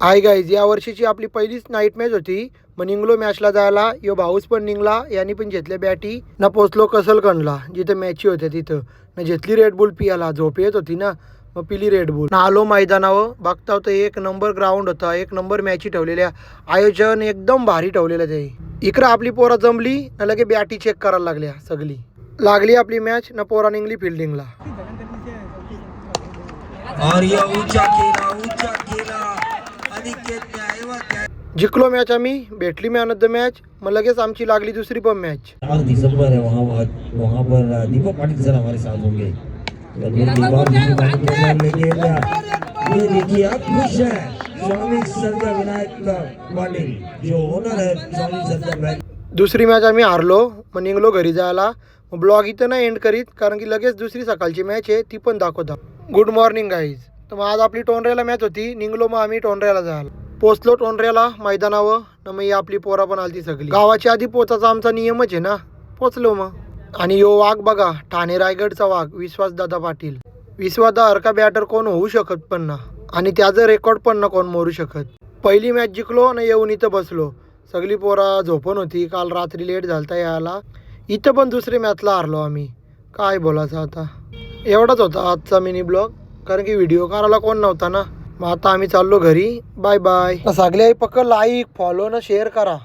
Hi guys, या वर्षीची आपली पहिलीच नाईट मॅच होती. मग निघलो मॅचला जायला. यो भाऊस पण निघला, यांनी पण घेतल्या बॅटी ना. पोचलो कसलगंजला जिथं मॅची होत्या तिथं ना. घेतली रेडबुल पियाला, झोप येत होती ना, मग पिली रेडबुल ना. आलो मैदानावर, बघता होतं एक नंबर ग्राउंड होता, एक नंबर मॅची ठेवलेल्या. आयोजन एकदम भारी ठेवलेलं ते. इकडं आपली पोरा जमली ना, लगे बॅटी चेक करायला लागल्या. सगळी लागली आपली मॅच ना, पोरा निघली फिल्डिंगला. जिंकलो मॅच आम्ही, भेटली मॅन ऑफ द मॅच. मग लगेच आमची लागली दुसरी पण मॅच. दिसंबर है वहाँ पर दीपक पाटिल सर हमारे साथ होंगे। ये देखिए आप खुश है स्वामी संध्या विनायक पाटिल, जो ओनर है स्वामी संध्या। दुसरी मॅच आम्ही हारलो. मग निघलो घरी जायला. मग ब्लॉग इथं नाही एंड करीत, कारण की लगेच दुसरी सकाळची मॅच आहे, ती पण दाखवता. Good morning guys. तर मग आज आपली टोंडऱ्याला मॅच होती. निघलो मग आम्ही टोंडऱ्याला जायला. पोचलो टोंडऱ्याला मैदानावर ना. मग आपली पोरा पण आलती सगळी. गावाच्या आधी पोचायचा आमचा नियमच आहे ना. पोचलो मग. आणि यो वाघ बघा, ठाणे रायगडचा वाघ, विश्वासदादा पाटील. विश्वासदासारखा बॅटर कोण होऊ शकत पण ना, आणि त्याचं रेकॉर्ड पण ना कोण मोरू शकत. पहिली मॅच जिंकलो ना, येऊन इथं बसलो. सगळी पोरा झोपून होती, काल रात्री लेट झालता यायला. इथं पण दुसरी मॅचला हारलो आम्ही. काय बोलायचं आता. एवढाच होता आजचा मिनी ब्लॉग, कारण की व्हिडिओ करायला कोण नव्हता ना. मग आता आम्ही चाललो घरी. Bye bye. सगळे पक्क लाईक, फॉलो ना शेअर करा.